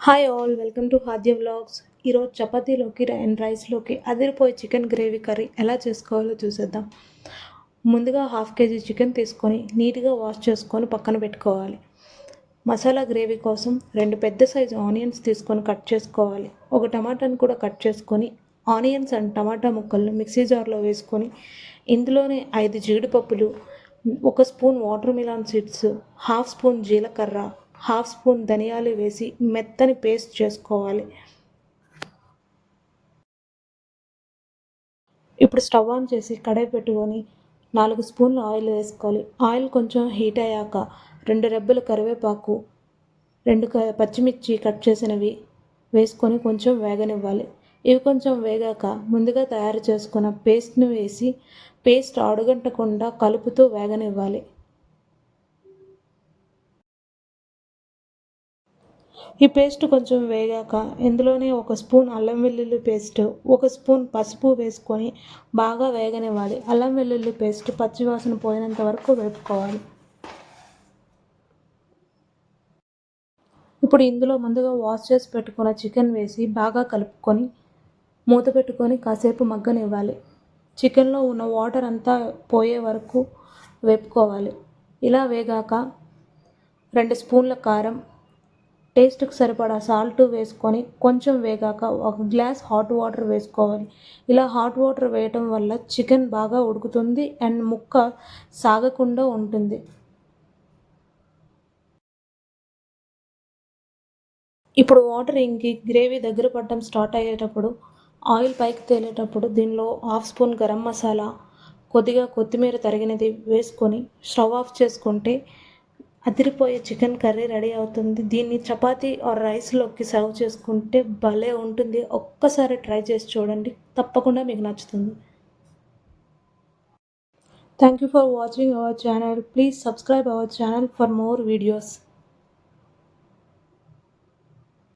Hi all welcome to Hadya vlogs. ఈరోజు చపాతీలోకి and రైస్లోకి అదిరిపోయే చికెన్ గ్రేవీ కర్రీ ఎలా చేసుకోవాలో చూసేద్దాం. ముందుగా హాఫ్ కేజీ చికెన్ తీసుకొని నీట్గా వాష్ చేసుకొని పక్కన పెట్టుకోవాలి. మసాలా గ్రేవీ కోసం 2 పెద్ద సైజు ఆనియన్స్ తీసుకొని కట్ చేసుకోవాలి. ఒక టమాటాని కూడా కట్ చేసుకొని ఆనియన్స్ అండ్ టమాటా ముక్కలను మిక్సీ జార్లో వేసుకొని ఇందులోనే 5 జీడిపప్పులు, 1 spoon watermelon seeds, half spoon జీలకర్ర, హాఫ్ స్పూన్ ధనియాలు వేసి మెత్తని పేస్ట్ చేసుకోవాలి. ఇప్పుడు స్టవ్ ఆన్ చేసి కడాయి పెట్టుకొని 4 స్పూన్లు ఆయిల్ వేసుకోవాలి. ఆయిల్ కొంచెం హీట్ అయ్యాక 2 రెబ్బలు కరివేపాకు, 2 పచ్చిమిర్చి కట్ చేసినవి వేసుకొని కొంచెం వేగనివ్వాలి. ఇవి కొంచెం వేగాక ముందుగా తయారు చేసుకున్న పేస్ట్ని వేసి పేస్ట్ అడుగంటకుండా కలుపుతూ వేగనివ్వాలి. ఈ పేస్ట్ కొంచెం వేగాక ఇందులోనే 1 స్పూన్ అల్లం వెల్లుల్లి పేస్ట్, 1 స్పూన్ పసుపు వేసుకొని బాగా వేగనివ్వాలి. అల్లం వెల్లుల్లి పేస్ట్ పచ్చివాసన పోయినంత వరకు వేపుకోవాలి. ఇప్పుడు ఇందులో ముందుగా వాష్ చేసి పెట్టుకున్న చికెన్ వేసి బాగా కలుపుకొని మూత పెట్టుకొని కాసేపు మగ్గనివ్వాలి. చికెన్లో ఉన్న వాటర్ అంతా పోయే వరకు వేపుకోవాలి. ఇలా వేగాక 2 స్పూన్ల కారం, టేస్ట్కి సరిపడా సాల్ట్ వేసుకొని కొంచెం వేగాక 1 గ్లాస్ హాట్ వాటర్ వేసుకోవాలి. ఇలా హాట్ వాటర్ వేయటం వల్ల చికెన్ బాగా ఉడుకుతుంది అండ్ ముక్క సాగకుండా ఉంటుంది. ఇప్పుడు వాటర్ ఇంకి గ్రేవీ దగ్గర పడటం స్టార్ట్ అయ్యేటప్పుడు, ఆయిల్ పైకి తేలేటప్పుడు దీనిలో హాఫ్ స్పూన్ గరం మసాలా, కొద్దిగా కొత్తిమీర తరిగినది వేసుకొని స్టవ్ ఆఫ్ చేసుకుంటే అదిరిపోయే చికెన్ కర్రీ రెడీ అవుతుంది. దీన్ని చపాతీ ఆర్ రైస్లోకి సర్వ్ చేసుకుంటే భలే ఉంటుంది. ఒక్కసారి ట్రై చేసి చూడండి, తప్పకుండా మీకు నచ్చుతుంది. Thank you for watching our channel. Please subscribe our channel for more videos.